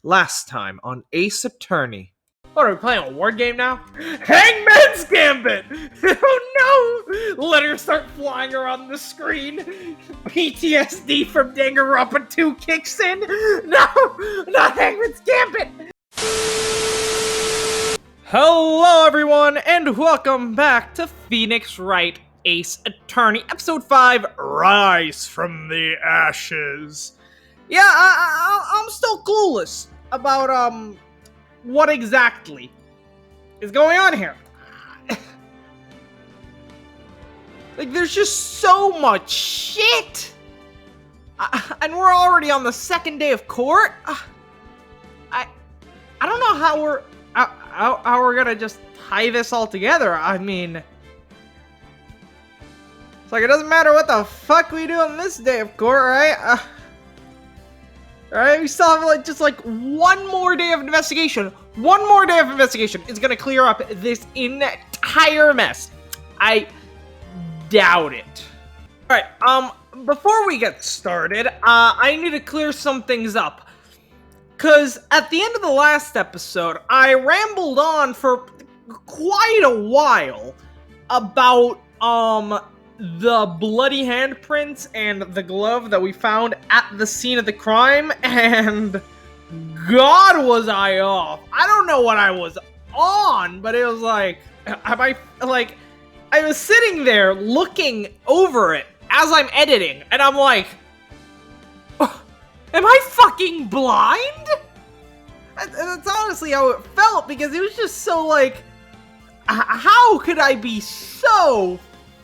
Last time on Ace Attorney. What, are we playing a word game now? Hangman's Gambit! Oh no! Letters start flying around the screen. PTSD from Danganronpa 2 kicks in. No! Not Hangman's Gambit! Hello everyone, and welcome back to Phoenix Wright Ace Attorney, Episode 5, Rise from the Ashes. Yeah, I'm still clueless about, what exactly is going on here. Like, there's just so much shit! And we're already on the second day of court? I don't know how we're gonna just tie this all together. I mean, it's like, it doesn't matter what the fuck we do on this day of court, right? Alright, we still have just one more day of investigation. One more day of investigation is gonna clear up this entire mess. I doubt it. Alright, before we get started, I need to clear some things up. Cause at the end of the last episode, I rambled on for quite a while about, the bloody handprints and the glove that we found at the scene of the crime, and God was I off. I don't know what I was on, but it was like, I was sitting there looking over it as I'm editing, and I'm like, am I fucking blind? That's honestly how it felt, because it was just so like, how could I be so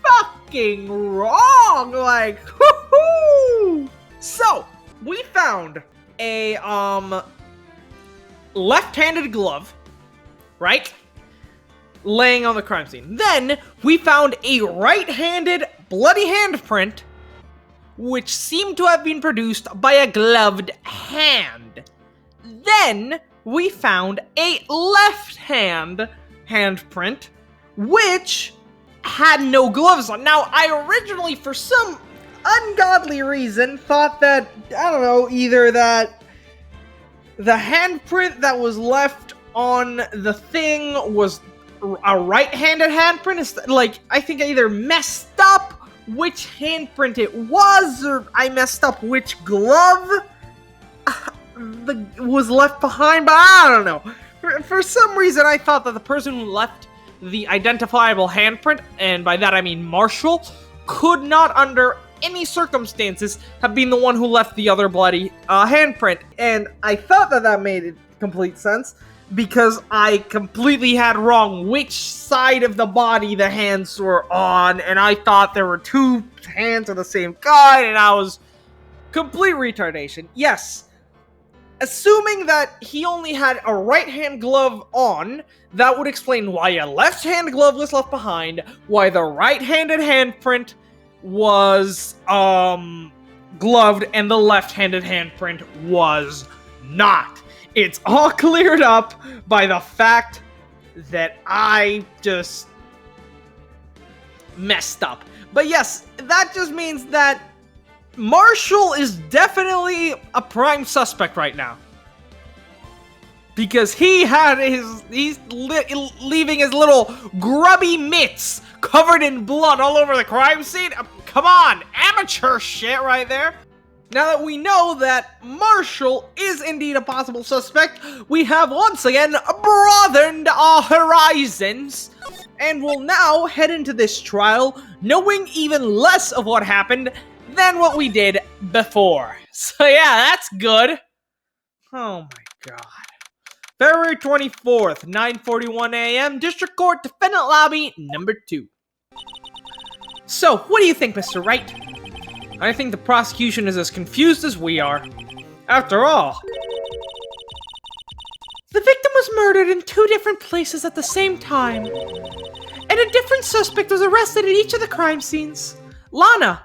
fucking wrong? Like, woohoo! So, we found a, left-handed glove, right? Laying on the crime scene. Then, we found a right-handed bloody handprint, which seemed to have been produced by a gloved hand. Then, we found a left-hand handprint, which had no gloves on. Now, I originally, for some ungodly reason, thought that, I don't know, either that the handprint that was left on the thing was a right-handed handprint. Like, I think I either messed up which handprint it was, or I messed up which glove was left behind, but I don't know. For some reason, I thought that the person who left the identifiable handprint, and by that I mean Marshall, could not under any circumstances have been the one who left the other bloody handprint. And I thought that made complete sense, because I completely had wrong which side of the body the hands were on, and I thought there were two hands of the same guy, and I was complete retardation. Yes, assuming that he only had a right-hand glove on, that would explain why a left-hand glove was left behind, why the right-handed handprint was, gloved, and the left-handed handprint was not. It's all cleared up by the fact that I just messed up. But yes, that just means that Marshall is definitely a prime suspect right now. Because he's leaving his little grubby mitts covered in blood all over the crime scene. Come on, amateur shit right there. Now that we know that Marshall is indeed a possible suspect, we have once again broadened our horizons, and will now head into this trial knowing even less of what happened than what we did before. So yeah, that's good. Oh my god. February 24th, 9:41 a.m., District Court, Defendant Lobby, number 2. So, what do you think, Mr. Wright? I think the prosecution is as confused as we are. After all, the victim was murdered in 2 different places at the same time, and a different suspect was arrested at each of the crime scenes. Lana.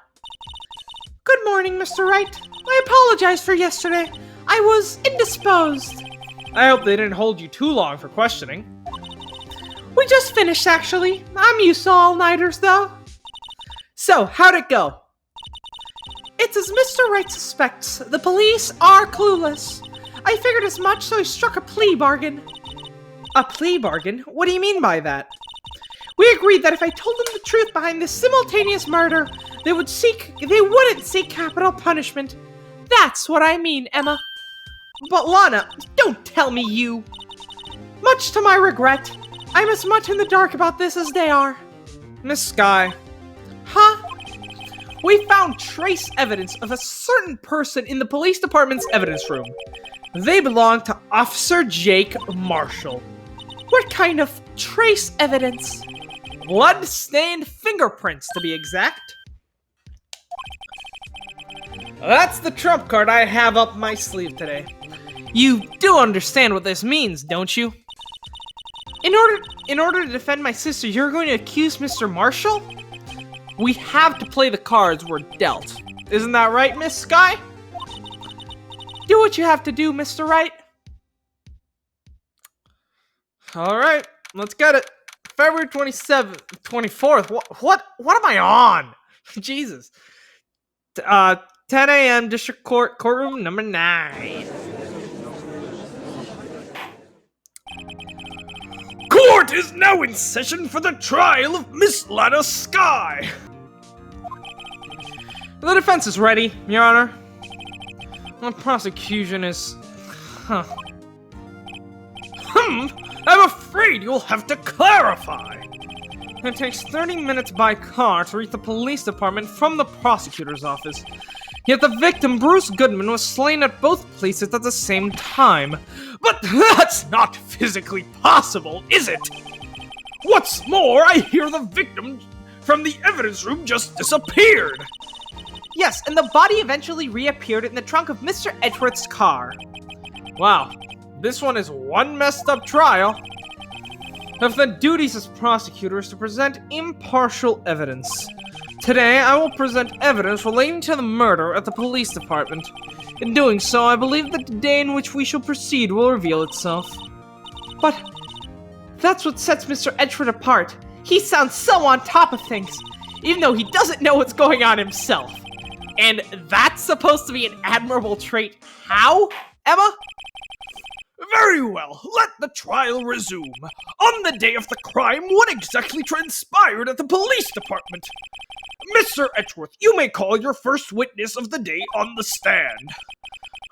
Good morning, Mr. Wright. I apologize for yesterday. I was indisposed. I hope they didn't hold you too long for questioning. We just finished, actually. I'm used to all-nighters, though. So, how'd it go? It's as Mr. Wright suspects. The police are clueless. I figured as much, so I struck a plea bargain. A plea bargain? What do you mean by that? We agreed that if I told them the truth behind this simultaneous murder, they wouldn't seek capital punishment. That's what I mean, Emma. But Lana, don't tell me you. Much to my regret, I'm as much in the dark about this as they are. Miss Sky. Huh? We found trace evidence of a certain person in the police department's evidence room. They belong to Officer Jake Marshall. What kind of trace evidence? Blood-stained fingerprints, to be exact. That's the trump card I have up my sleeve today. You do understand what this means, don't you? In order to defend my sister, you're going to accuse Mr. Marshall? We have to play the cards we're dealt. Isn't that right, Miss Sky? Do what you have to do, Mr. Wright. Alright, let's get it. February 27th, 24th. What am I on? Jesus. 10 a.m. District Court, courtroom number 9. Court is now in session for the trial of Miss Lana Sky. The defense is ready, Your Honor. The prosecution is... I'm afraid you'll have to clarify. It takes 30 minutes by car to reach the police department from the prosecutor's office. Yet the victim, Bruce Goodman, was slain at both places at the same time. But that's not physically possible, is it? What's more, I hear the victim from the evidence room just disappeared. Yes, and the body eventually reappeared in the trunk of Mr. Edgeworth's car. Wow, this one is one messed up trial. If the duties as prosecutor is to present impartial evidence. Today, I will present evidence relating to the murder at the police department. In doing so, I believe that the day in which we shall proceed will reveal itself. But that's what sets Mr. Edgeworth apart. He sounds so on top of things, even though he doesn't know what's going on himself. And that's supposed to be an admirable trait. How, Emma? Very well, let the trial resume. On the day of the crime, what exactly transpired at the police department? Mr. Edgeworth, you may call your first witness of the day on the stand.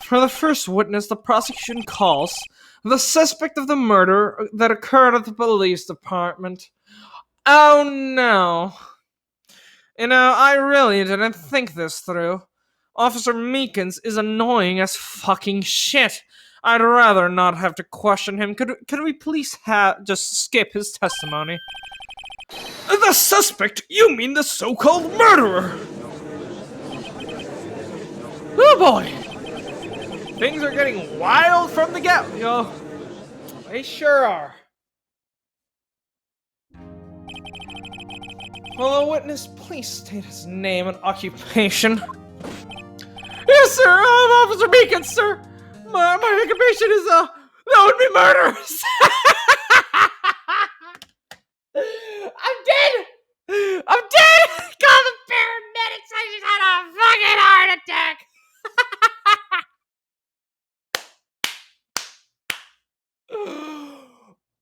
For the first witness, the prosecution calls the suspect of the murder that occurred at the police department. Oh no. You know, I really didn't think this through. Officer Meekins is annoying as fucking shit. I'd rather not have to question him. Could we please just skip his testimony? The suspect? You mean the so-called murderer? Oh boy! Things are getting wild from the get-go. They sure are. Will the witness please state his name and occupation? Yes, sir. I'm Officer Beacon, sir. My occupation is that would be murderous. I'm dead. I'm dead. Call the paramedics. I just had a fucking heart attack.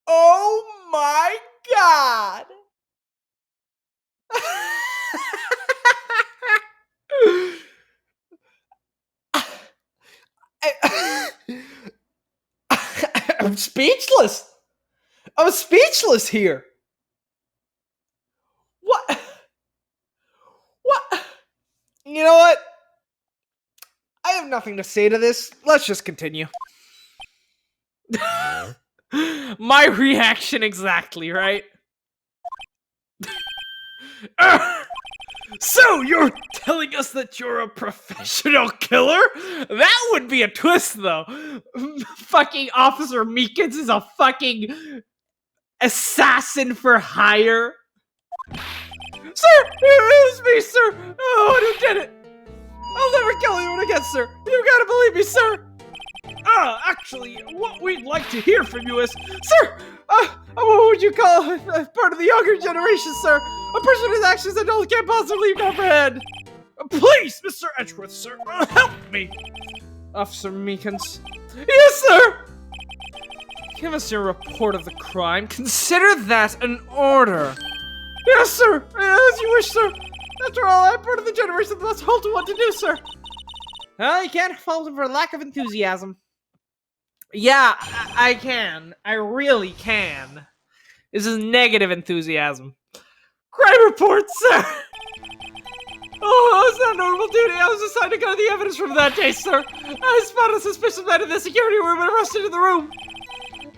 Oh my god. I'm speechless. I'm speechless here. What? You know what? I have nothing to say to this. Let's just continue. My reaction exactly, right? So, you're telling us that you're a professional killer? That would be a twist, though. Fucking Officer Meekins is a fucking assassin for hire. Sir, it was me, sir. Oh, I did it. I'll never kill anyone again, sir. You gotta believe me, sir. Actually, what we'd like to hear from you is, sir, what would you call part of the younger generation, sir? A person whose actions adults can't possibly comprehend. Please, Mr. Edgeworth, sir, help me. Officer Meekins. Yes, sir! Give us your report of the crime. Consider that an order. Yes, sir! As you wish, sir! After all, I'm part of the generation that's told to what to do, sir! Well, you can't fault him for lack of enthusiasm. Yeah, I can. I really can. This is negative enthusiasm. Crime report, sir! Oh, it's not normal duty. I was assigned to gather the evidence from that day, sir. I spotted a suspicious man in the security room and arrested in the room.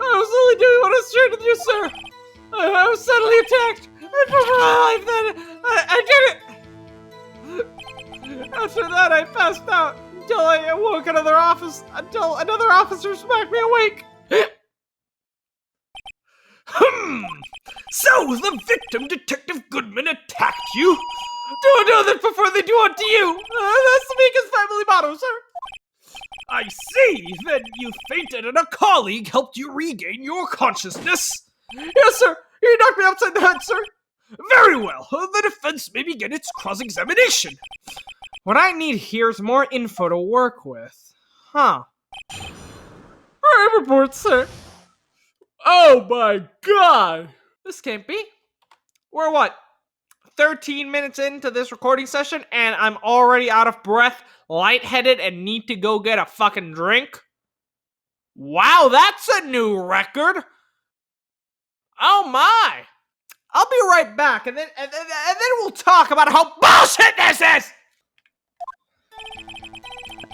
I was only doing what I was trained to do, sir. I was suddenly attacked. I fought for my life then. I did it. After that, I passed out until I awoke another officer smacked me awake. So the victim, Detective Goodman, attacked you? Do know that before they do unto you. That's the Meekins family motto, sir. I see. Then you fainted and a colleague helped you regain your consciousness. Yes, sir. He knocked me upside the head, sir. Very well. The defense may begin its cross-examination. What I need here is more info to work with. Huh. Crime report, sir. Oh my god. This can't be. We're what? 13 minutes into this recording session, and I'm already out of breath, lightheaded, and need to go get a fucking drink? Wow, that's a new record! Oh my! I'll be right back, and then we'll talk about how bullshit this is!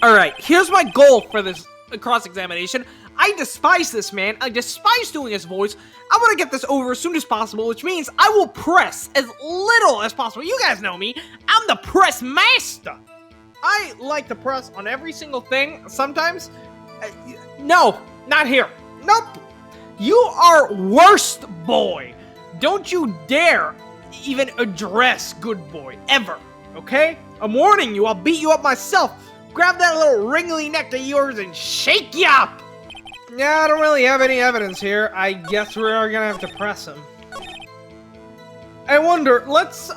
Alright, here's my goal for this cross-examination. I despise this man. I despise doing his voice. I want to get this over as soon as possible, which means I will press as little as possible. You guys know me. I'm the press master. I like to press on every single thing. Sometimes. No, not here. Nope. You are worst boy. Don't you dare even address good boy, ever. Okay? I'm warning you. I'll beat you up myself. Grab that little wrinkly neck of yours and shake you up. Yeah, I don't really have any evidence here. I guess we are gonna have to press him. I wonder, let's,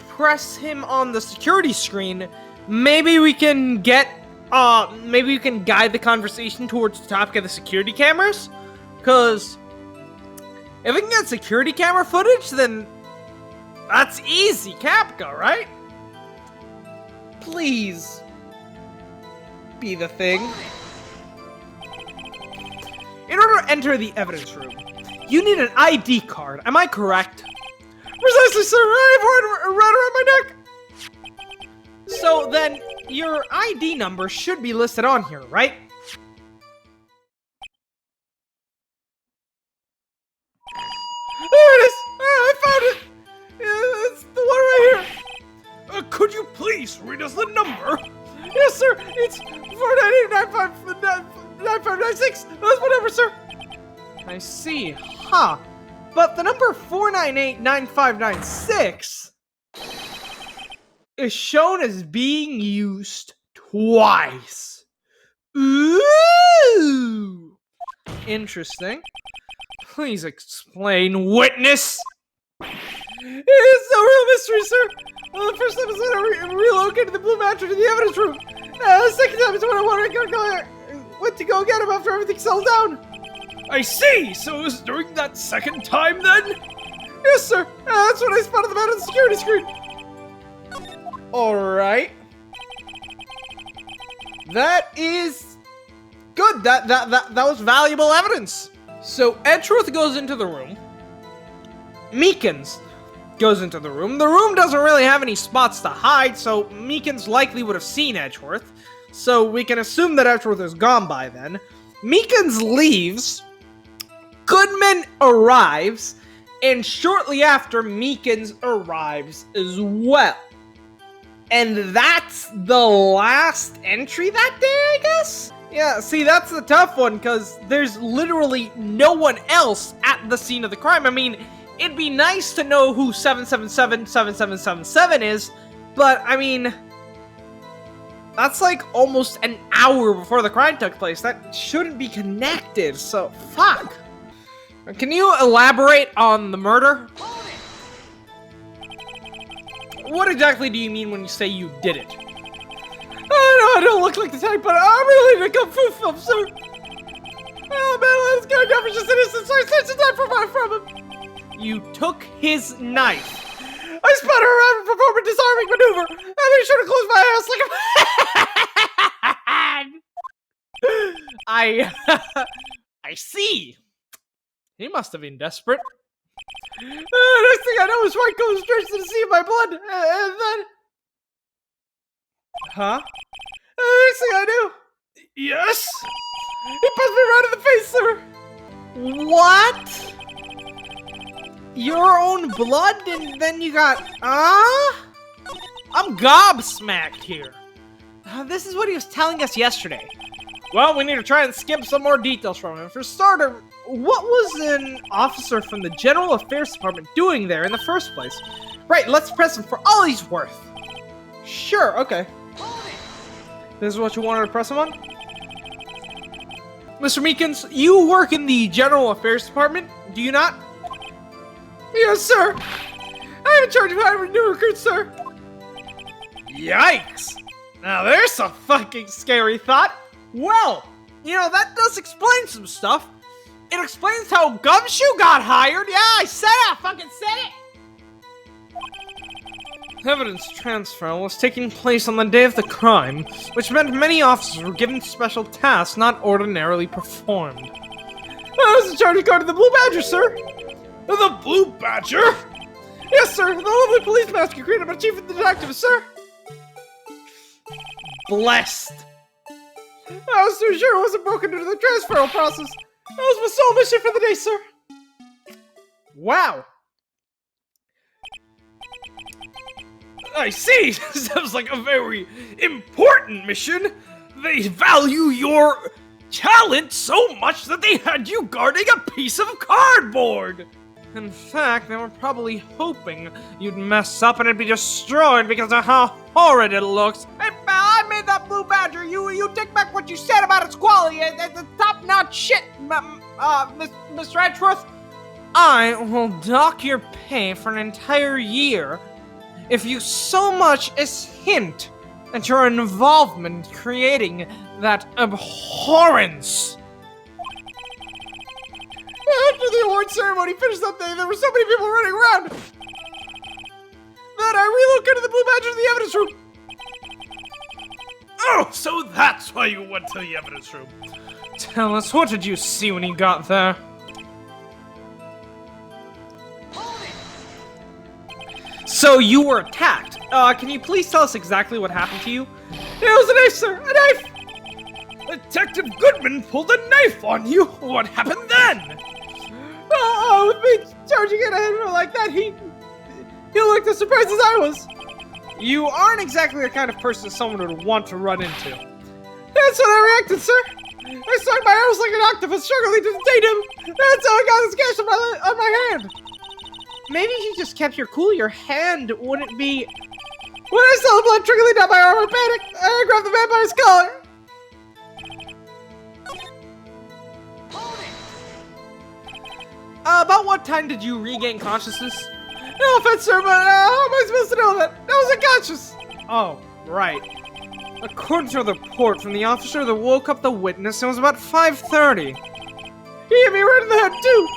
press him on the security screen. Maybe we can get, maybe we can guide the conversation towards the topic of the security cameras? Because if we can get security camera footage, then that's easy, Capca, right? Please be the thing. In order to enter the evidence room, you need an ID card. Am I correct? Precisely, sir. I have one right around my neck. So then, your ID number should be listed on here, right? There it is. I found it. It's the one right here. Could you please read us the number? Yes, sir. It's 498-9596. That's whatever, sir. I see. Huh. But the number 498-9596 is shown as being used twice. Ooh. Interesting. Please explain, witness. It's no real mystery, sir. The first episode, I relocated the blue mattress to the evidence room. The second time is when I went to go get him after everything settled down. I see! So it was during that second time then? Yes, sir. That's when I spotted the man on the security screen. Alright. That is good. That was valuable evidence. So Edgeworth goes into the room. Meekins goes into the room. The room doesn't really have any spots to hide, so Meekins likely would have seen Edgeworth. So we can assume that Edgeworth is gone by then. Meekins leaves. Goodman arrives. And shortly after, Meekins arrives as well. And that's the last entry that day, I guess? Yeah, see, that's the tough one, because there's literally no one else at the scene of the crime. I mean, it'd be nice to know who 777-7777 is, but, I mean, that's like almost an hour before the crime took place. That shouldn't be connected, so fuck. Can you elaborate on the murder? What exactly do you mean when you say you did it? Oh, no, I don't look like the type, but I'm really into kung fu film, sir. Oh, man, let's go down for just an instant, so I snatched the knife from him. You took his knife. I spun her around and performed a disarming maneuver. I made sure to close my ass like a I see. He must have been desperate. next thing I know, his Wright goes straight to the sea of my blood, and then... Huh? Next thing I knew... Yes? He punched me right in the face, sir! What? Your own blood, and then you got... I'm gobsmacked here. This is what he was telling us yesterday. Well, we need to try and skip some more details from him. For starter, what was an officer from the General Affairs Department doing there in the first place? Right, let's press him for all he's worth. Sure, okay. This is what you wanted to press him on? Mr. Meekins, you work in the General Affairs Department, do you not? Yes, sir! I'm in charge of hiring new recruits, sir! Yikes! Now there's a fucking scary thought. Well, you know, that does explain some stuff. It explains how Gumshoe got hired. Yeah, I said it! I fucking said it! Evidence transfer was taking place on the day of the crime, which meant many officers were given special tasks not ordinarily performed. I was in charge of guarding the Blue Badger, sir! The Blue Badger? Yes, sir! The lovely police mask you created by Chief Detective, sir! Blessed. I was too sure it wasn't broken into the transfer process. That was my sole mission for the day, sir. Wow. I see. Sounds like a very important mission. They value your talent so much that they had you guarding a piece of cardboard. In fact, they were probably hoping you'd mess up and it'd be destroyed because of how horrid it looks. Hey, pal, I made that Blue Badger. You take back what you said about its quality. It's top-notch shit, Mr. Edgeworth. I will dock your pay for an entire year if you so much as hint at your involvement in creating that abhorrence. After the award ceremony finished that day, there were so many people running around that I relocated the Blue Badger to the evidence room. Oh, so that's why you went to the evidence room. Tell us, what did you see when you got there? So you were attacked. Can you please tell us exactly what happened to you? It was a knife, sir! A knife! Detective Goodman pulled a knife on you! What happened then? With me charging at him like that, he looked as surprised as I was. You aren't exactly the kind of person someone would want to run into. That's how I reacted, sir! I swung my arms like an octopus, struggling to detain him! That's how I got this gash on my hand! Maybe if you just kept your cool, your hand wouldn't be... When I saw the blood trickling down my arm, I panicked. I grabbed the man by his collar. About what time did you regain consciousness? No offense, sir, but how am I supposed to know that? I was unconscious. Oh, right. According to the report from the officer that woke up the witness, it was about 5:30. He hit me right in the head, too.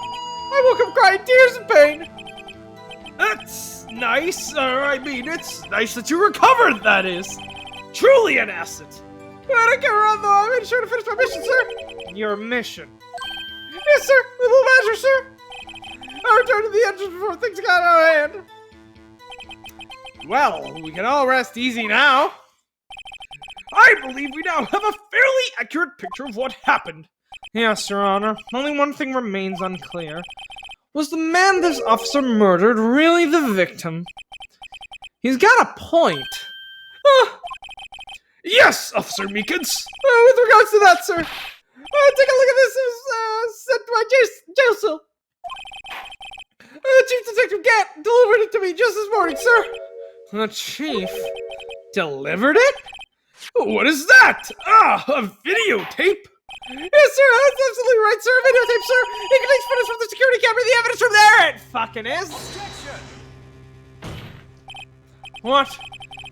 I woke up crying tears of pain. That's nice. I mean, it's nice that you recovered, that is. Truly an asset. I can't run, though. I made sure to finish my mission, sir. Your mission? Yes, sir. The Blue Badger, sir. I returned to the engine before things got out of hand. Well, we can all rest easy now. I believe we now have a fairly accurate picture of what happened. Yes, Your Honor. Only one thing remains unclear. Was the man this officer murdered really the victim? He's got a point. Yes, Officer Meekins. With regards to that, sir, take a look at this. It was sent to my jail cell. Chief Detective Gant delivered it to me just this morning, sir. The chief delivered it? What is that? A videotape? Yes, sir, that's absolutely right, sir. A videotape, sir. It contains footage from the security camera in the evidence room. There It fucking is. What?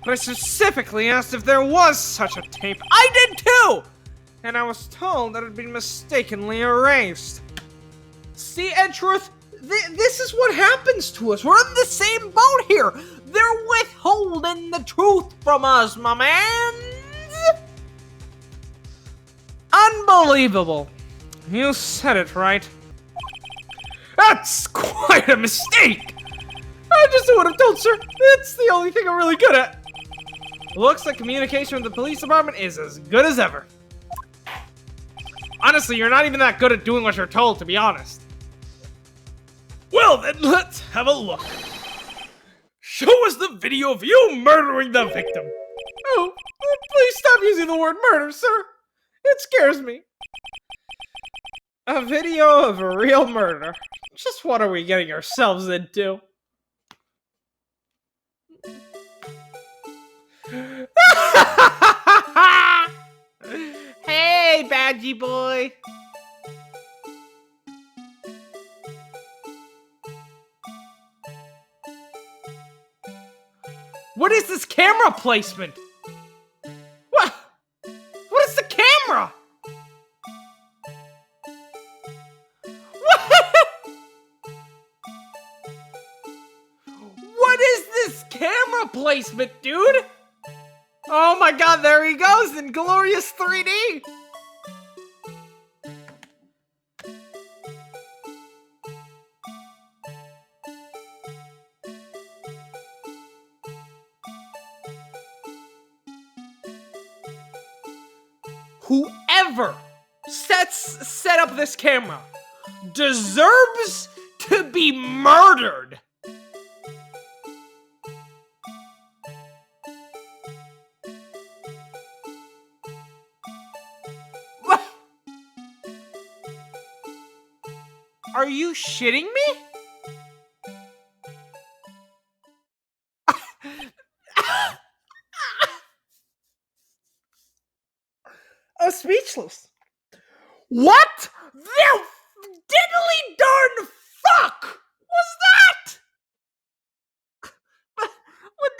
But I specifically asked if there was such a tape. I did too! And I was told that it had been mistakenly erased. See, Edgeworth, this is what happens to us. We're in the same boat here. They're withholding the truth from us, my man. Unbelievable. You said it right. That's quite a mistake. I just would have told, sir. It's the only thing I'm really good at. Looks like communication with the police department is as good as ever. Honestly, you're not even that good at doing what you're told, to be honest. Well then, let's have a look. Show us the video of you murdering the victim. Oh, please stop using the word murder, sir. It scares me. A video of a real murder. Just what are we getting ourselves into? Hey, Badgie boy. What is this camera placement? What? What is the camera? What is this camera placement, dude? Oh my god, there he goes in glorious 3D! Whoever set up this camera deserves to be murdered! Are you shitting me? I'm speechless. What the diddly darn fuck was that? What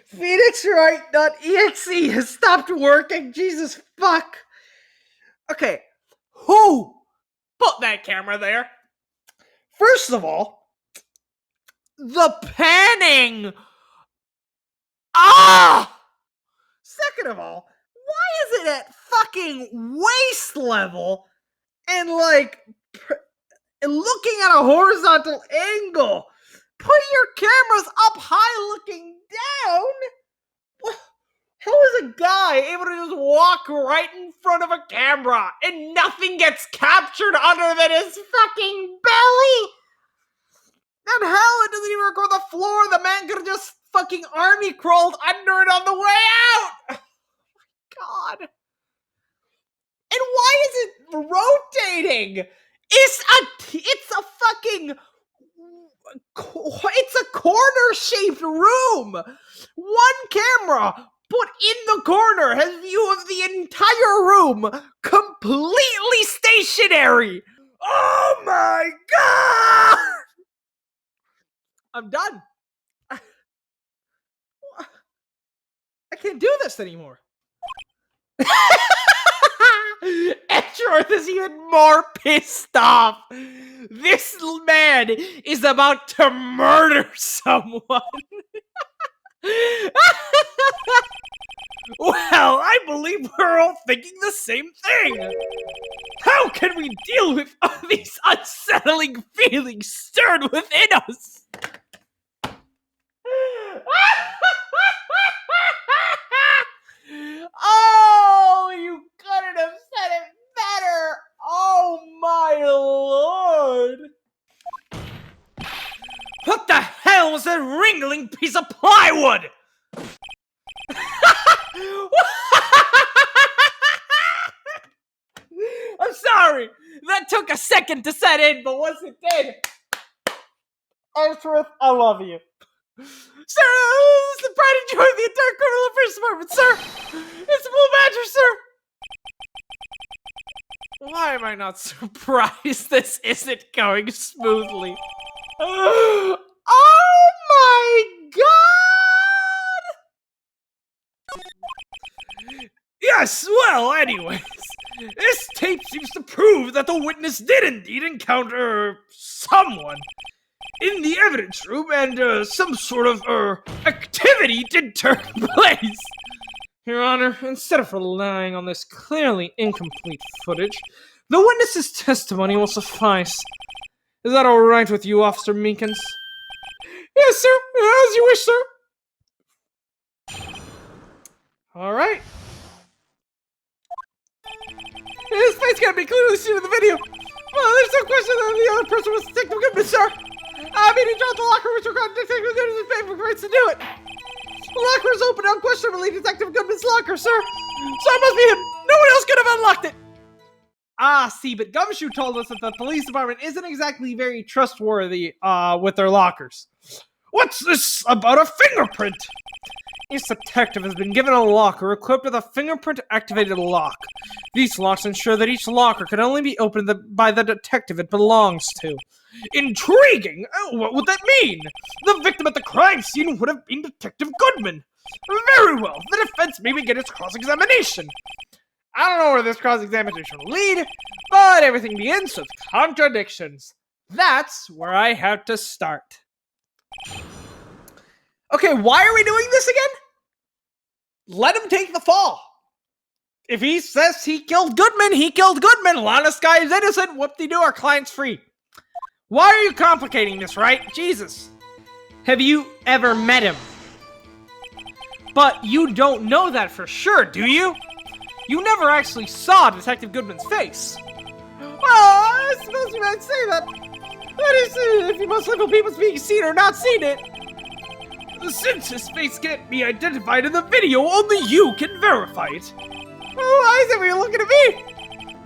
Phoenix Wright.exe has stopped working. Jesus fuck. Okay, who put that camera there? First of all, the panning. Ah! Second of all, why is it at fucking waist level and like looking at a horizontal angle? Put your cameras up high looking down? How is a guy able to just walk right in front of a camera and nothing gets captured other than his fucking belly? And hell, it doesn't even record the floor. The man could have just fucking army crawled under it on the way out. Oh my god. And why is it rotating? It's a corner-shaped room. One camera put in the corner has view of the entire room, completely stationary. Oh my god! I'm done. I can't do this anymore. Edgeworth is even more pissed off. This man is about to murder someone. Well, I believe we're all thinking the same thing. How can we deal with all these unsettling feelings stirred within us? Oh, you couldn't have said it better. Oh my lord. What the hell was that wriggling piece of plywood? I'm sorry. That took a second to set in, but once it did, Edgeworth, I love you. Sir, this is the pride and joy of the entire criminal affairs department, sir. It's the Blue Badger, sir. Why am I not surprised this isn't going smoothly? Oh my god! Yes, well, anyways, this tape seems to prove that the witness did indeed encounter someone in the evidence room, and some sort of activity did take place. Your Honor, instead of relying on this clearly incomplete footage, the witness's testimony will suffice. Is that all right with you, Officer Meekins? Yes, sir. As you wish, sir. All right. His face can't be clearly seen in the video. Well, there's no question that the other person was Detective Goodman, sir. I mean, he dropped the locker, which required Detective Goodman's paper rights to do it. The locker is open, unquestionably Detective Goodman's locker, sir. So it must be him. No one else could have unlocked it. Ah, see, but Gumshoe told us that the police department isn't exactly very trustworthy, with their lockers. What's this about a fingerprint? Each detective has been given a locker equipped with a fingerprint-activated lock. These locks ensure that each locker can only be opened by the detective it belongs to. Intriguing! What would that mean? The victim at the crime scene would have been Detective Goodman. Very well, the defense may begin its cross-examination. I don't know where this cross-examination will lead, but everything begins with contradictions. That's where I have to start. Okay, why are we doing this again? Let him take the fall. If he says he killed Goodman, he killed Goodman. Honest guy is innocent. Whoop-de-doo, our client's free. Why are you complicating this, right? Jesus. Have you ever met him? But you don't know that for sure, do you? You never actually saw Detective Goodman's face. Well, I suppose you might say that. That is, if you must look at people's being seen or not seen it. Since his face can't be identified in the video, only you can verify it. Oh, why is it when you're looking at me?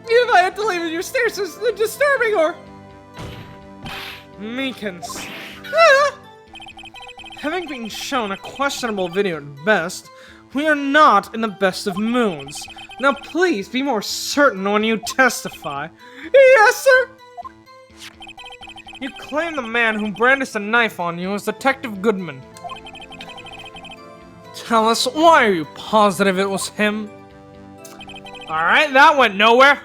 If I had to leave your stares is disturbing, or... Meekins. Having been shown a questionable video at best, we are not in the best of moods. Now please be more certain when you testify. Yes, sir. You claim the man who brandished a knife on you was Detective Goodman. Tell us, why are you positive it was him? Alright, that went nowhere.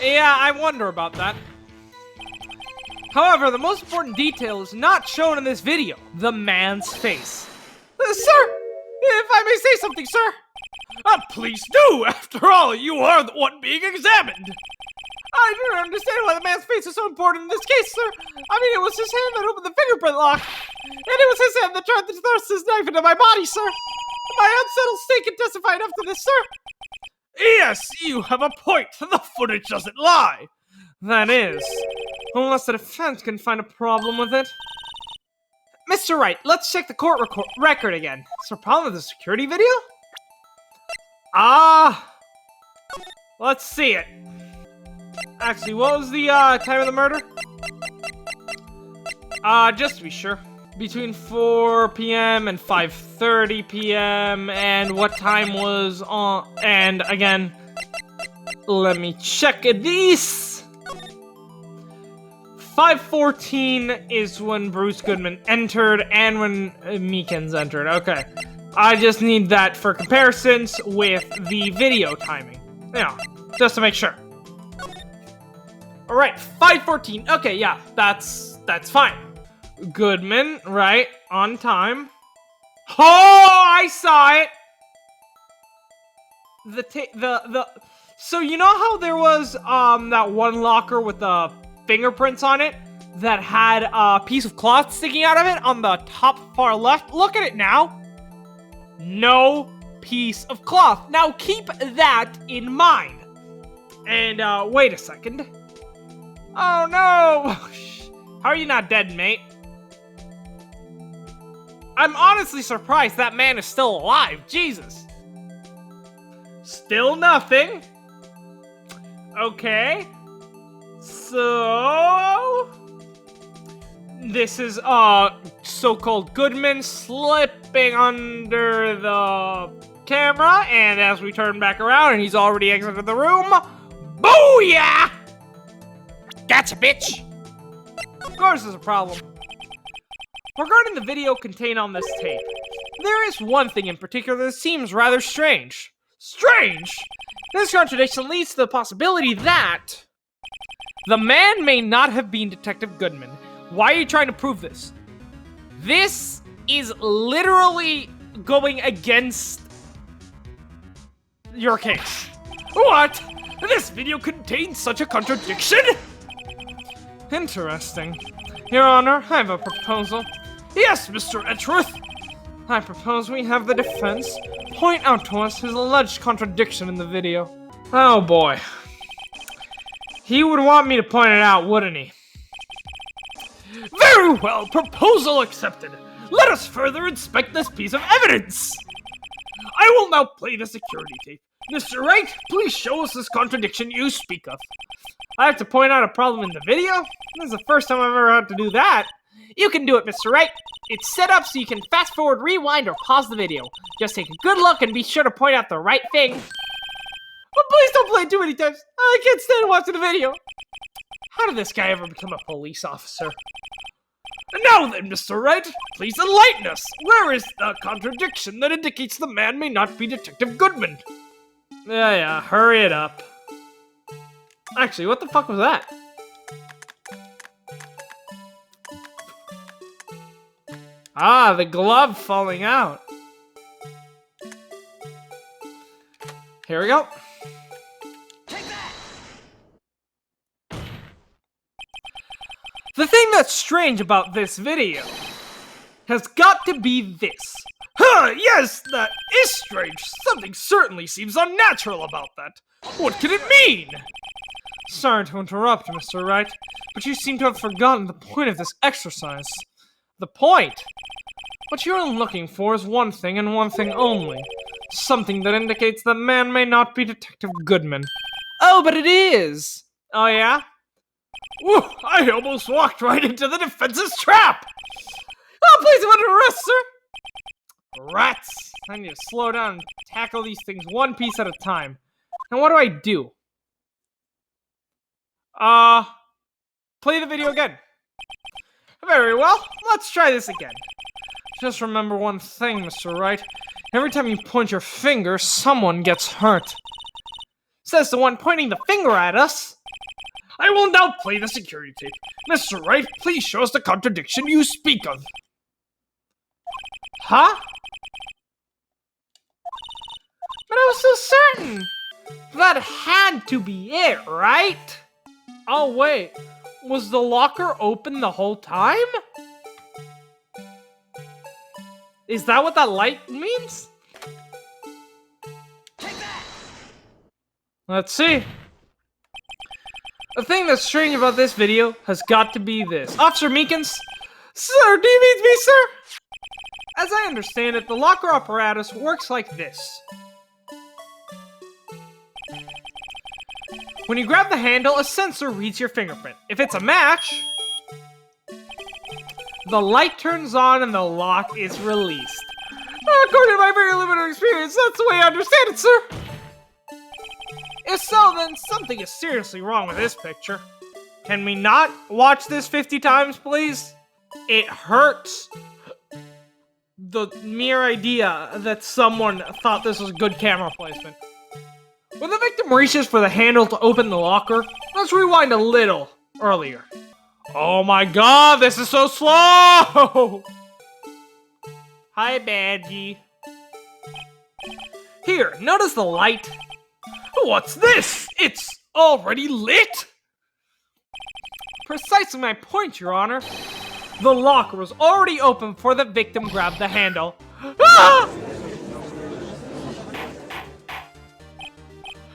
Yeah, I wonder about that. However, the most important detail is not shown in this video. The man's face. Sir, if I may say something, sir. Please do. After all, you are the one being examined. I don't understand why the man's face is so important in this case, sir. I mean, it was his hand that opened the fingerprint lock. And it was his hand that tried to thrust his knife into my body, sir. My unsettled state can testify enough to this, sir. Yes, you have a point. The footage doesn't lie. That is. Unless the defense can find a problem with it. Mr. Wright, let's check the court record again. Is there a problem with the security video? Let's see it. Actually, what was the time of the murder? Just to be sure. Between 4 p.m. and 5:30 p.m. And what time was on... And again, let me check these. 5:14 is when Bruce Goodman entered and when Meekins entered. Okay. I just need that for comparisons with the video timing. Yeah, just to make sure. Alright, 5:14. Okay, yeah, that's fine. Goodman, right, on time. Oh, I saw it! So you know how there was, that one locker with the fingerprints on it that had a piece of cloth sticking out of it on the top far left? Look at it now. No piece of cloth. Now keep that in mind. And, wait a second. Oh no! How are you not dead, mate? I'm honestly surprised that man is still alive. Jesus. Still nothing. Okay. So... This is, so-called Goodman slipping under the camera, and as we turn back around and he's already exited the room, booyah! Gotcha, bitch! Of course there's a problem. Regarding the video contained on this tape, there is one thing in particular that seems rather strange. Strange? This contradiction leads to the possibility that the man may not have been Detective Goodman. Why are you trying to prove this? This is literally going against your case. What? This video contains such a contradiction? Interesting. Your Honor, I have a proposal. Yes, Mr. Edgeworth. I propose we have the defense point out to us his alleged contradiction in the video. Oh boy. He would want me to point it out, wouldn't he? Very well, proposal accepted. Let us further inspect this piece of evidence. I will now play the security tape. Mr. Wright, please show us this contradiction you speak of. I have to point out a problem in the video? This is the first time I've ever had to do that. You can do it, Mr. Wright. It's set up so you can fast forward, rewind, or pause the video. Just take a good look and be sure to point out the right thing. But please don't play it too many times. I can't stand watching the video. How did this guy ever become a police officer? And now then, Mr. Wright, please enlighten us. Where is the contradiction that indicates the man may not be Detective Goodman? Yeah, hurry it up. Actually, what the fuck was that? Ah, the glove falling out. Here we go. Take that! The thing that's strange about this video has got to be this. Huh, yes, that is strange. Something certainly seems unnatural about that. What could it mean? Sorry to interrupt, Mr. Wright, but you seem to have forgotten the point of this exercise. The point? What you're looking for is one thing and one thing only. Something that indicates that man may not be Detective Goodman. Oh, but it is! Oh, yeah? Ooh, I almost walked right into the defense's trap! Oh, please, I'm under arrest, sir! Rats! I need to slow down and tackle these things one piece at a time. And what do? Play the video again. Very well, let's try this again. Just remember one thing, Mr. Wright. Every time you point your finger, someone gets hurt. Says the one pointing the finger at us. I will now play the security tape. Mr. Wright, please show us the contradiction you speak of. Huh? But I was so certain. That had to be it, right? Oh, wait. Was the locker open the whole time? Is that what that light means? Take that! Let's see. The thing that's strange about this video has got to be this. Officer Meekins? Sir, do you mean me, sir? As I understand it, the locker apparatus works like this. When you grab the handle, a sensor reads your fingerprint. If it's a match, the light turns on and the lock is released. According to my very limited experience, that's the way I understand it, sir. If so, then something is seriously wrong with this picture. Can we not watch this 50 times, please? It hurts the mere idea that someone thought this was good camera placement. When the victim reaches for the handle to open the locker, let's rewind a little earlier. Oh my god, this is so slow! Hi, Badgie. Here, notice the light? What's this? It's already lit? Precisely my point, Your Honor. The locker was already open before the victim grabbed the handle. Ah!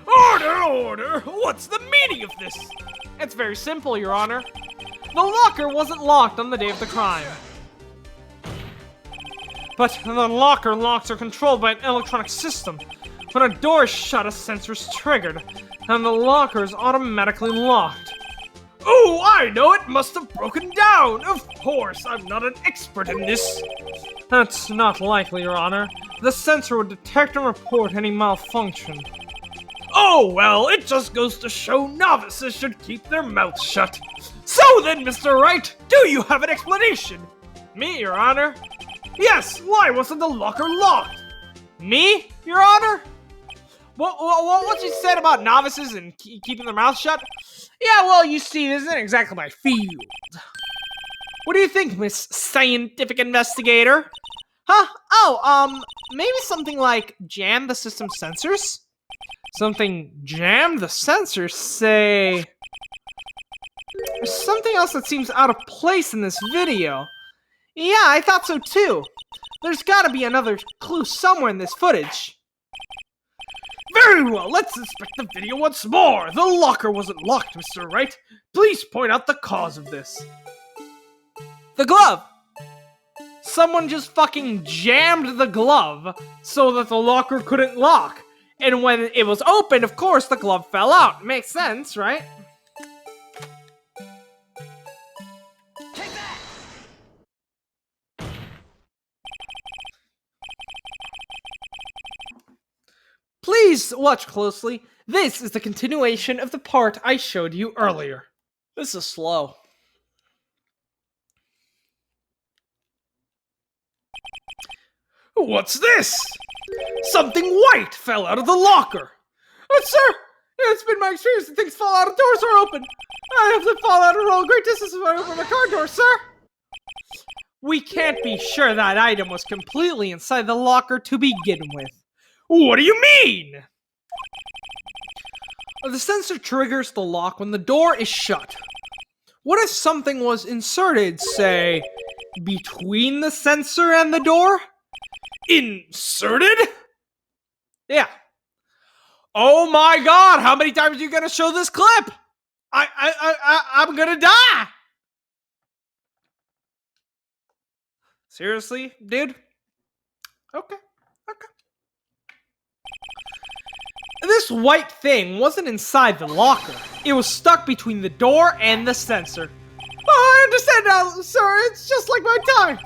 Order, order! What's the meaning of this? It's very simple, Your Honor. The locker wasn't locked on the day of the crime. But the locker locks are controlled by an electronic system. When a door is shut, a sensor is triggered, and the locker is automatically locked. Oh, I know, it must have broken down. Of course, I'm not an expert in this. That's not likely, Your Honor. The sensor would detect and report any malfunction. Oh, well, it just goes to show novices should keep their mouths shut. So then, Mr. Wright, do you have an explanation? Me, Your Honor? Yes, why wasn't the locker locked? Me, Your Honor? What you said about novices and keeping their mouths shut? Yeah, well, you see, this isn't exactly my field. What do you think, Miss Scientific Investigator? Huh? Oh, maybe something like jam the system sensors? Something jam the sensors, say... There's something else that seems out of place in this video. Yeah, I thought so too. There's gotta be another clue somewhere in this footage. Very well, let's inspect the video once more. The locker wasn't locked, Mr. Wright. Please point out the cause of this. The glove! Someone just fucking jammed the glove so that the locker couldn't lock. And when it was opened, of course, the glove fell out. Makes sense, right? Take that! Please watch closely. This is the continuation of the part I showed you earlier. This is slow. What's this? Something white fell out of the locker. Sir, it's been my experience that things fall out of doors are open. I have to fall out of roll great distance if I open my car door, sir. We can't be sure that item was completely inside the locker to begin with. What do you mean? The sensor triggers the lock when the door is shut. What if something was inserted, say, between the sensor and the door? Inserted? Yeah. Oh my god, how many times are you gonna show this clip? I'm gonna die! Seriously, dude? Okay. This white thing wasn't inside the locker. It was stuck between the door and the sensor. Oh, I understand now, sir. It's just like my tie.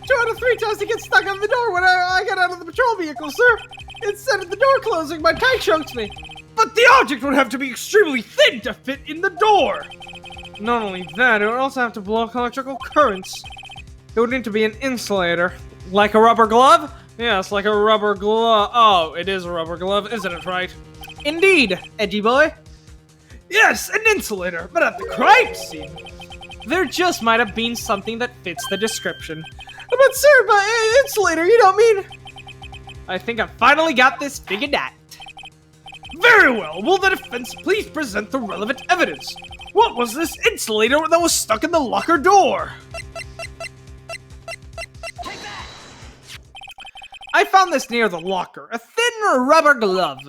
2 out of 3 times to get stuck on the door when I get out of the patrol vehicle, sir. Instead of the door closing, my tie chokes me. But the object would have to be extremely thin to fit in the door. Not only that, it would also have to block electrical currents. It would need to be an insulator. Like a rubber glove? Yes, like a rubber glove. Oh, it is a rubber glove, isn't it, right? Indeed, edgy boy. Yes, an insulator, but at the crime scene. There just might have been something that fits the description. But sir, by insulator, you don't mean... I think I finally got this figured out. Very well, will the defense please present the relevant evidence? What was this insulator that was stuck in the locker door? Take that! I found this near the locker, a thin rubber glove.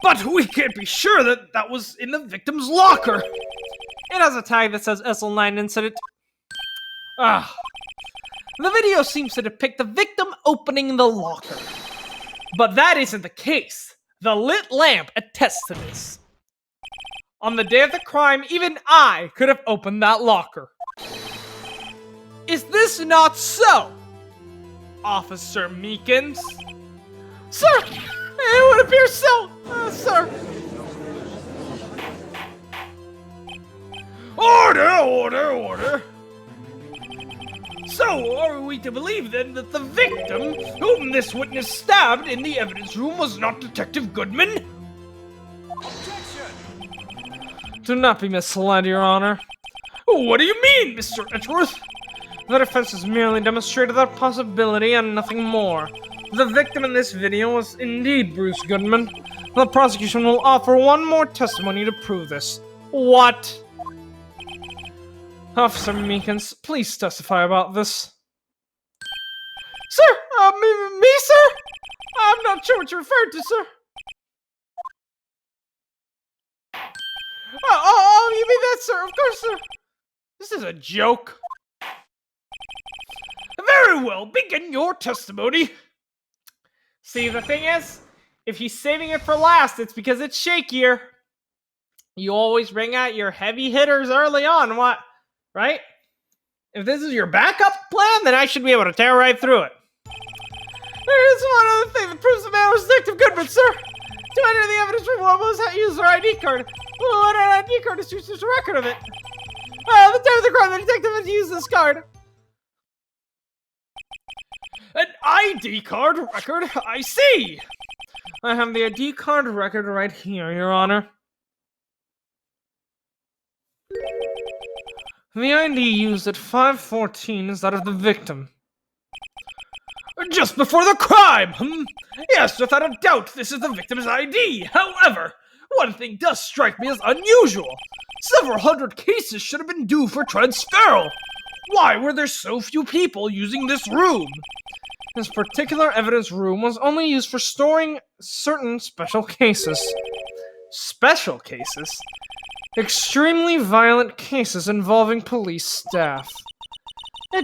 But we can't be sure that that was in the victim's locker. It has a tag that says SL9 incident. The video seems to depict the victim opening the locker. But that isn't the case. The lit lamp attests to this. On the day of the crime, even I could have opened that locker. Is this not so, Officer Meekins? Sir, it would appear so, sir. Order! So, are we to believe then that the victim, whom this witness stabbed in the evidence room, was not Detective Goodman? Objection! Do not be misled, Your Honor. What do you mean, Mr. Edgeworth? The defense has merely demonstrated that possibility and nothing more. The victim in this video was indeed Bruce Goodman. The prosecution will offer one more testimony to prove this. What? Officer Meekins, please testify about this. Sir, me, sir? I'm not sure what you're referring to, sir. Oh, you mean that, sir? Of course, sir. This is a joke. Very well, begin your testimony. See, the thing is, if he's saving it for last, it's because it's shakier. You always bring out your heavy hitters early on, what? Right? If this is your backup plan, then I should be able to tear right through it. There is one other thing that proves the man was Detective Goodman, sir. To enter the evidence room, one must use their ID card. Well, an ID card is just a record of it. The time of the crime, the detective had used this card. An ID card record? I see! I have the ID card record right here, Your Honor. The ID used at 5:14 is that of the victim. Just before the crime! Yes, without a doubt, this is the victim's ID. However, one thing does strike me as unusual. Several hundred cases should have been due for transferal. Why were there so few people using this room? This particular evidence room was only used for storing certain special cases. Special cases? Extremely violent cases involving police staff.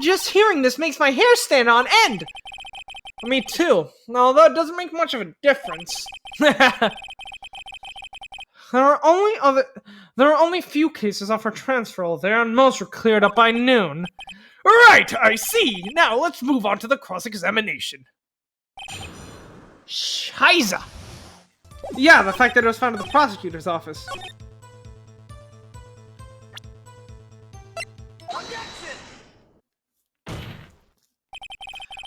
Just hearing this makes my hair stand on end! Me too, although it doesn't make much of a difference. There are only few cases up for transferal there, and most were cleared up by noon. Right, I see. Now let's move on to the cross-examination. Scheiße! Yeah, the fact that it was found at the prosecutor's office. Objection!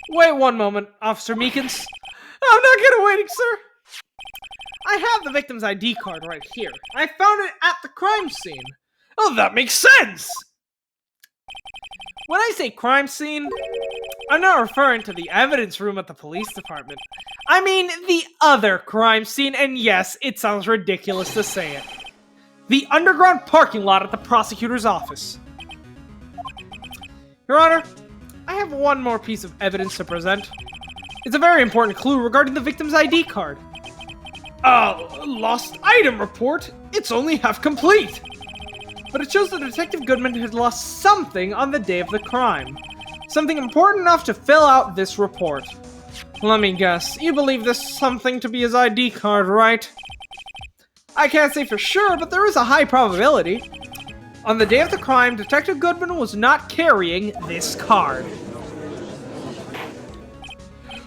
Wait one moment, Officer Meekins. I'm not gonna waiting, sir. I have the victim's ID card right here. I found it at the crime scene. Oh, that makes sense! When I say crime scene, I'm not referring to the evidence room at the police department. I mean the other crime scene, and yes, it sounds ridiculous to say it. The underground parking lot at the prosecutor's office. Your Honor, I have one more piece of evidence to present. It's a very important clue regarding the victim's ID card. Lost item report? It's only half complete. But it shows that Detective Goodman had lost something on the day of the crime. Something important enough to fill out this report. Let me guess, you believe this something to be his ID card, right? I can't say for sure, but there is a high probability. On the day of the crime, Detective Goodman was not carrying this card.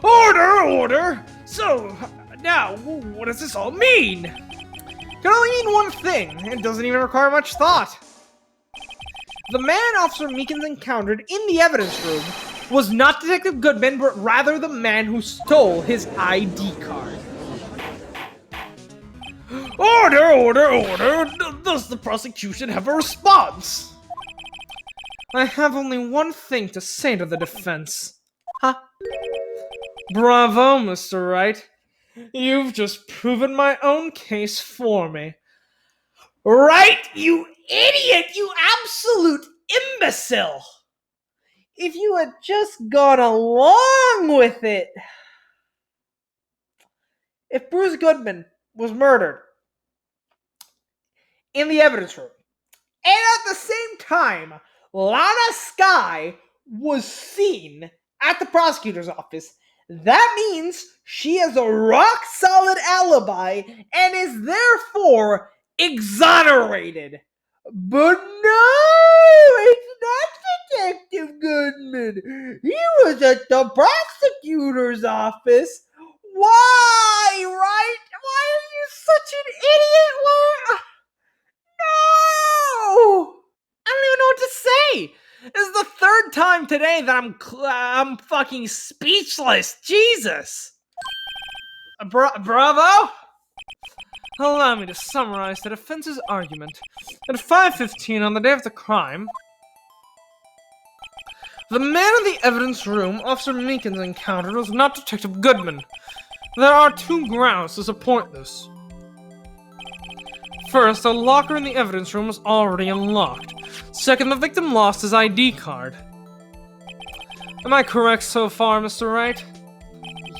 Order, order! So, now, what does this all mean? Can only mean one thing. It doesn't even require much thought. The man Officer Meekins encountered in the evidence room was not Detective Goodman, but rather the man who stole his ID card. Order, order, order! Does the prosecution have a response? I have only one thing to say to the defense. Huh? Bravo, Mr. Wright. You've just proven my own case for me. Right, you idiot! You absolute imbecile! If you had just gone along with it. If Bruce Goodman was murdered in the evidence room, and at the same time, Lana Skye was seen at the prosecutor's office, that means she has a rock-solid alibi and is therefore exonerated. But no, it's not Detective Goodman. He was at the prosecutor's office. Why, right? Why are you such an idiot? Why? No! I don't even know what to say. This is the third time today that I'm fucking speechless. Jesus. Bravo? Allow me to summarize the defense's argument. At 5:15 on the day of the crime, the man in the evidence room Officer Meekins encountered was not Detective Goodman. There are two grounds to support this. First, the locker in the evidence room was already unlocked. Second, the victim lost his ID card. Am I correct so far, Mr. Wright?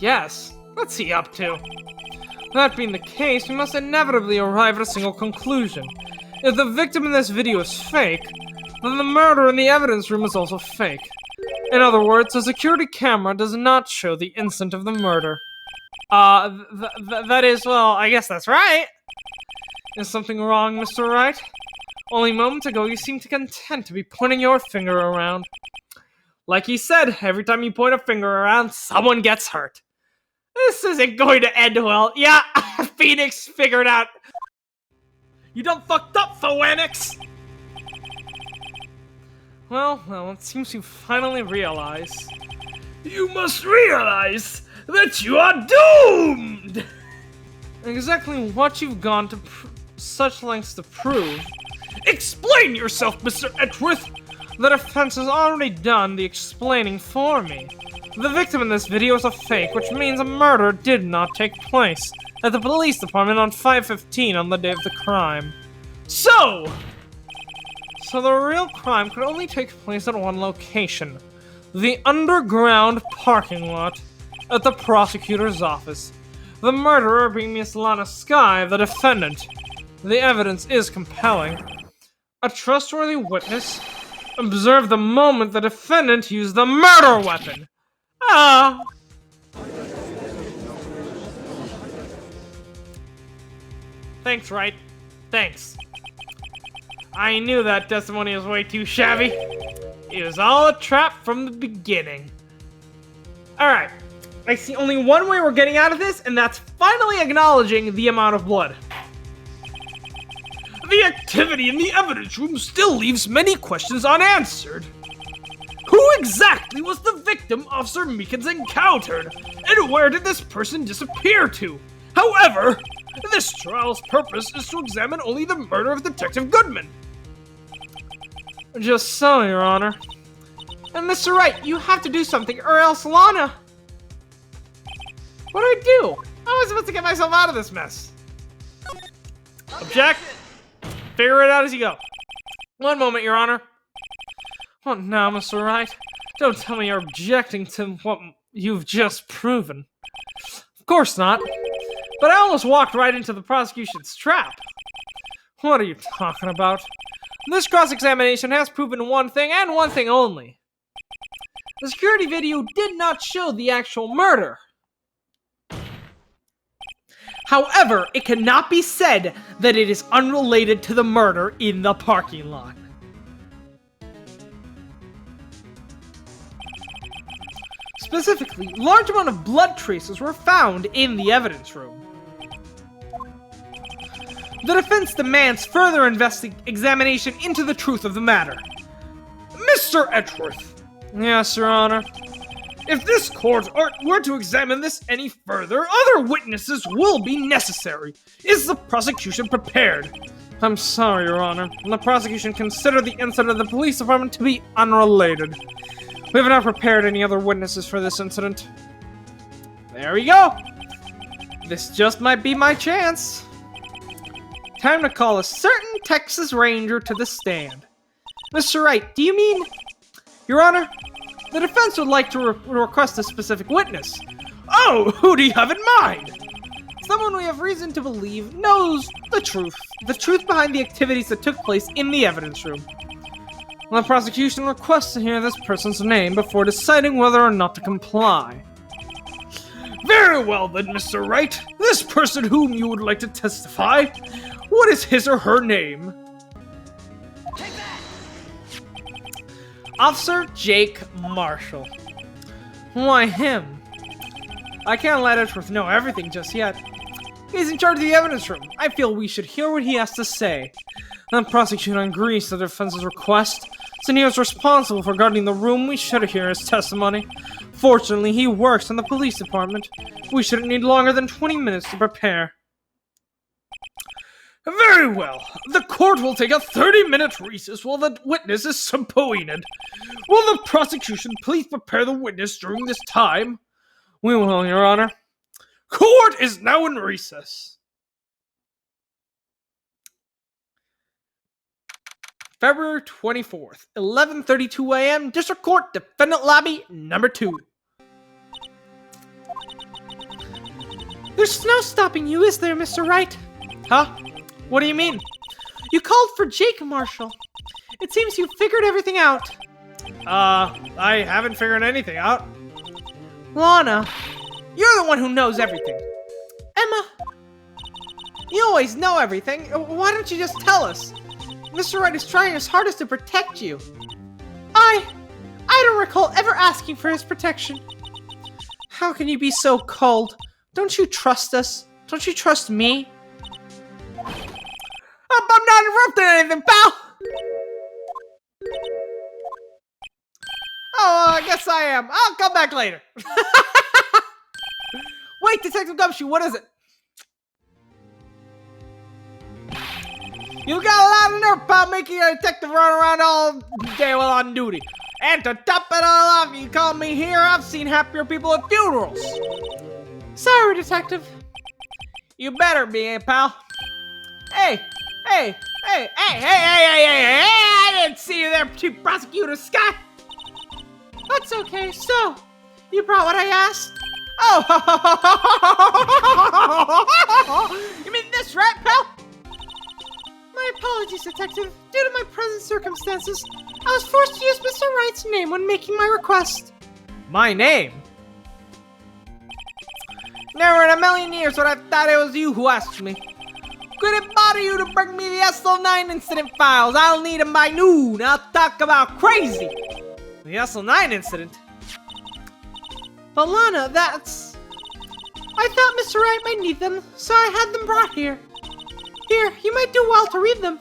Yes. What's he up to? That being the case, we must inevitably arrive at a single conclusion. If the victim in this video is fake, then the murder in the evidence room is also fake. In other words, the security camera does not show the instant of the murder. That is, well, I guess that's right. Is something wrong, Mr. Wright? Only moments ago you seemed content to be pointing your finger around. Like he said, every time you point a finger around, someone gets hurt. This isn't going to end well. Yeah, Phoenix figured out. You done fucked up, Phoenix! Well, it seems you finally realize. You must realize that you are doomed! Exactly what you've gone to such lengths to prove. Explain yourself, Mr. Edgeworth! The defense has already done the explaining for me. The victim in this video is a fake, which means a murder did not take place at the police department on 5/15 on the day of the crime. So the real crime could only take place at one location. The underground parking lot at the prosecutor's office. The murderer being Miss Lana Skye, the defendant. The evidence is compelling. A trustworthy witness observed the moment the defendant used the murder weapon. Thanks, Wright. Thanks. I knew that testimony was way too shabby. It was all a trap from the beginning. Alright, I see only one way we're getting out of this, and that's finally acknowledging the amount of blood. the activity in the evidence room still leaves many questions unanswered. Who exactly was the victim Officer Meekins encountered? And where did this person disappear to? However, this trial's purpose is to examine only the murder of Detective Goodman. Just so, Your Honor. And Mr. Wright, you have to do something, or else Lana... What do I do? How am I supposed to get myself out of this mess? Object. Figure it out as you go. One moment, Your Honor. What now, Mr. Wright? Don't tell me you're objecting to what you've just proven. Of course not. But I almost walked right into the prosecution's trap. What are you talking about? This cross-examination has proven one thing, and one thing only. The security video did not show the actual murder. However, it cannot be said that it is unrelated to the murder in the parking lot. Specifically, large amount of blood traces were found in the evidence room. The defense demands further examination into the truth of the matter. Mr. Edgeworth! Yes, Your Honor. If this court were to examine this any further, other witnesses will be necessary. Is the prosecution prepared? I'm sorry, Your Honor. The prosecution considered the incident of the police department to be unrelated. We have not prepared any other witnesses for this incident. There we go. This just might be my chance. Time to call a certain Texas Ranger to the stand. Mr. Wright, do you mean... Your Honor, the defense would like to request a specific witness. Oh, who do you have in mind? Someone we have reason to believe knows the truth. The truth behind the activities that took place in the evidence room. The prosecution requests to hear this person's name before deciding whether or not to comply. Very well then, Mr. Wright. This person whom you would like to testify, what is his or her name? Take that! Officer Jake Marshall. Why him? I can't let Edgeworth know everything just yet. He's in charge of the evidence room. I feel we should hear what he has to say. The prosecution agrees to the defense's request, since he was responsible for guarding the room. We should hear his testimony. Fortunately, he works in the police department. We shouldn't need longer than 20 minutes to prepare. Very well. The court will take a 30-minute recess while the witness is subpoenaed. Will the prosecution please prepare the witness during this time? We will, Your Honor. Court is now in recess. February 24th, 11:32 a.m., District Court, Defendant Lobby, number 2. There's no stopping you, is there, Mr. Wright? Huh? What do you mean? You called for Jake Marshall. It seems you figured everything out. I haven't figured anything out. Lana, you're the one who knows everything. Emma. You always know everything. Why don't you just tell us? Mr. Wright is trying his hardest to protect you. I don't recall ever asking for his protection. How can you be so cold? Don't you trust us? Don't you trust me? I'm not interrupting anything, pal! Oh, I guess I am. I'll come back later. Wait, Detective Gumshoe, what is it? You got a lot of nerve, pal, making a detective run around all day while on duty. And to top it all off, you call me here? I've seen happier people at funerals. Sorry, Detective. You better be, pal. Hey, I didn't see you there, Chief Prosecutor Scott. That's okay, so, you brought what I asked? Oh, you mean this, right, pal? My apologies, Detective. Due to my present circumstances, I was forced to use Mr. Wright's name when making my request. My name? Never in a million years would I have thought it was you who asked me. Could it bother you to bring me the SL9 incident files? I'll need them by noon. I'll talk about crazy. The SL9 incident? But Lana, that's... I thought Mr. Wright might need them, so I had them brought here. Here, you might do well to read them.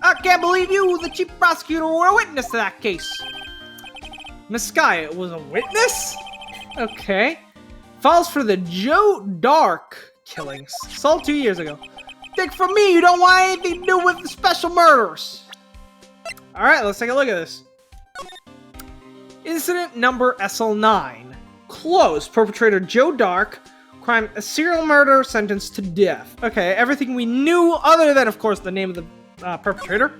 I can't believe you, the chief prosecutor, were a witness to that case. Miss Sky was a witness? Okay. Files for the Joe Dark killings. Sold 2 years ago. Think from me, you don't want anything to do with the special murders. Alright, let's take a look at this. Incident number SL9. Closed. Perpetrator Joe Dark. Crime, a serial murder, sentenced to death. Okay, everything we knew, other than, of course, the name of the perpetrator.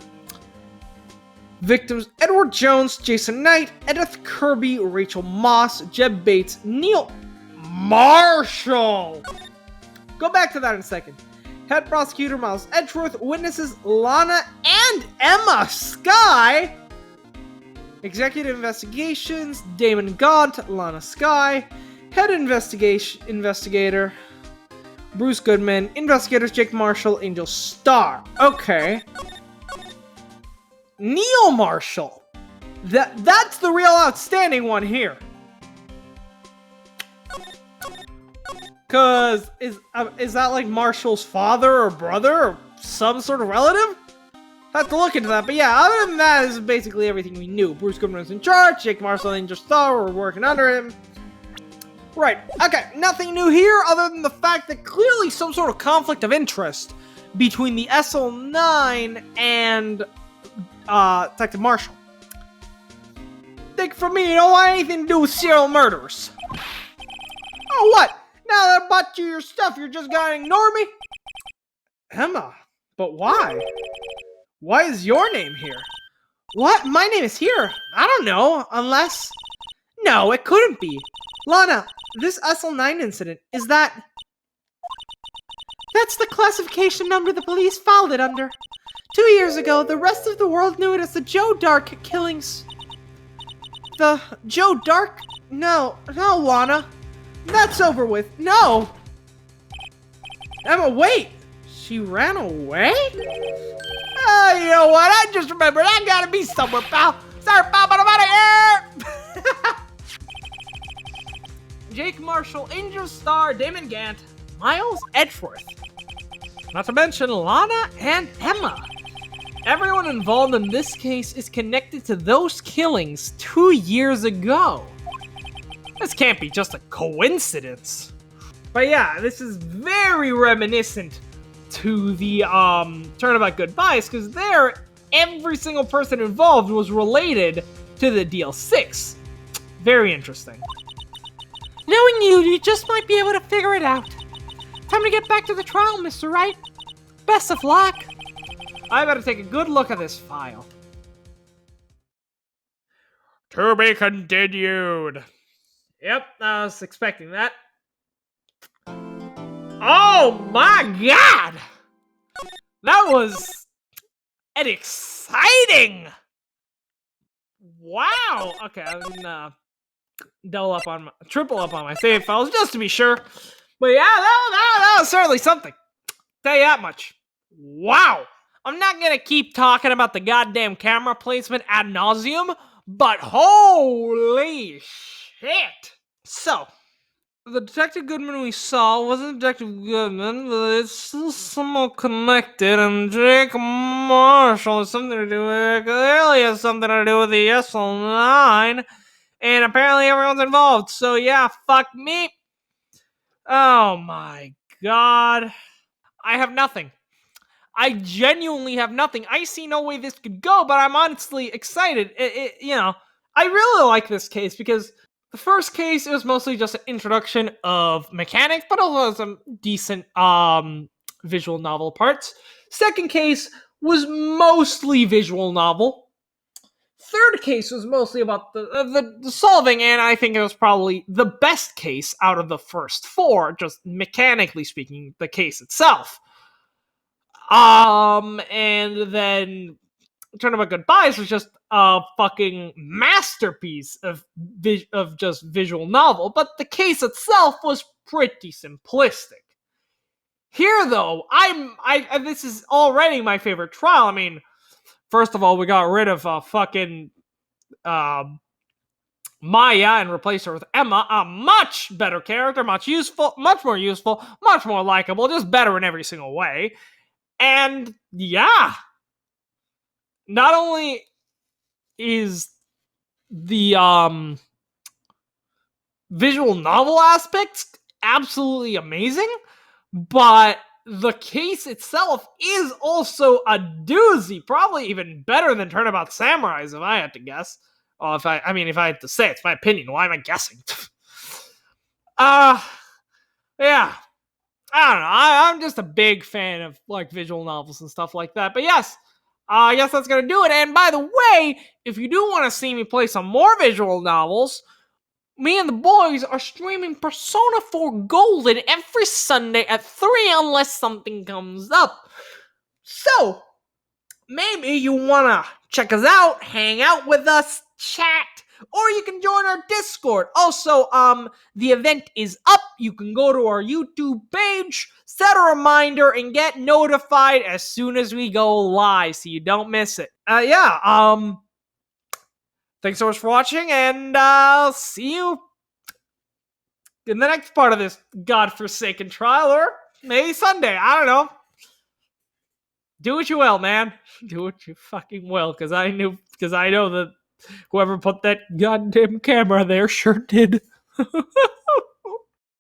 Victims: Edward Jones, Jason Knight, Edith Kirby, Rachel Moss, Jeb Bates, Neil Marshall. Go back to that in a second. Head prosecutor Miles Edgeworth, witnesses Lana and Emma Sky. Executive investigations: Damon Gaunt, Lana Sky. Head investigator Bruce Goodman. Investigators: Jake Marshall, Angel Starr. Okay. Neil Marshall. That's the real outstanding one here. Cause is that like Marshall's father or brother or some sort of relative? Have to look into that. But yeah, other than that, this is basically everything we knew. Bruce Goodman was in charge. Jake Marshall and Angel Starr were working under him. Right. Okay. Nothing new here other than the fact that clearly some sort of conflict of interest between the SL9 and Detective Marshall. Think for me, you don't want anything to do with serial murderers. Oh, what? Now that I bought you your stuff, you're just gonna ignore me? Emma, but why? Why is your name here? What? My name is here. I don't know, unless... No, it couldn't be. Lana, this SL9 incident, is that... That's the classification number the police filed it under. 2 years ago, the rest of the world knew it as the Joe Dark killings. The Joe Dark? No, Lana. That's over with. No! Emma, wait! She ran away? Oh, you know what? I just remembered. I gotta be somewhere, pal. Sorry, pal, but I'm out of here! Jake Marshall, Angel Starr, Damon Gant, Miles Edgeworth. Not to mention Lana and Emma. Everyone involved in this case is connected to those killings 2 years ago. This can't be just a coincidence. But yeah, this is very reminiscent to the Turnabout Goodbyes, because there, every single person involved was related to the DL6. Very interesting. Knowing you just might be able to figure it out. Time to get back to the trial, Mr. Wright. Best of luck. I better take a good look at this file. To be continued. Yep, I was expecting that. Oh my god! That was an exciting! Wow! Okay, I'm gonna triple up on my save files just to be sure. But yeah, that was certainly something. Tell you that much. Wow. I'm not gonna keep talking about the goddamn camera placement ad nauseum, but holy shit. So, the Detective Goodman we saw wasn't Detective Goodman, but it's still somewhat connected, and Jake Marshall has something to do with it. Clearly has something to do with the SL9, and apparently everyone's involved. So yeah, fuck me. Oh my god. I have nothing. I genuinely have nothing. I see no way this could go, but I'm honestly excited. I really like this case because the first case it was mostly just an introduction of mechanics, but also some decent visual novel parts. Second case was mostly visual novel. Third case was mostly about the solving, and I think it was probably the best case out of the first four, just mechanically speaking, the case itself. And then Tournament Goodbyes was just a fucking masterpiece of just visual novel, but the case itself was pretty simplistic. Here, though, this is already my favorite trial. I mean, first of all, we got rid of fucking Maya and replaced her with Emma, a much better character, much more useful, much more likable, just better in every single way. And yeah, not only is the visual novel aspects absolutely amazing, but the case itself is also a doozy, probably even better than Turnabout Samurais, if I had to guess. Oh, if I had to say, it's my opinion. Why am I guessing? Yeah. I don't know. I'm just a big fan of like visual novels and stuff like that. But yes, I guess that's gonna do it. And by the way, if you do want to see me play some more visual novels, me and the boys are streaming Persona 4 Golden every Sunday at 3 unless something comes up. So, maybe you wanna check us out, hang out with us, chat, or you can join our Discord. Also, the event is up. You can go to our YouTube page, set a reminder, and get notified as soon as we go live so you don't miss it. Thanks so much for watching, and I'll see you in the next part of this godforsaken trial, or maybe Sunday. I don't know. Do what you will, man. Do what you fucking will, because I know that whoever put that goddamn camera there sure did.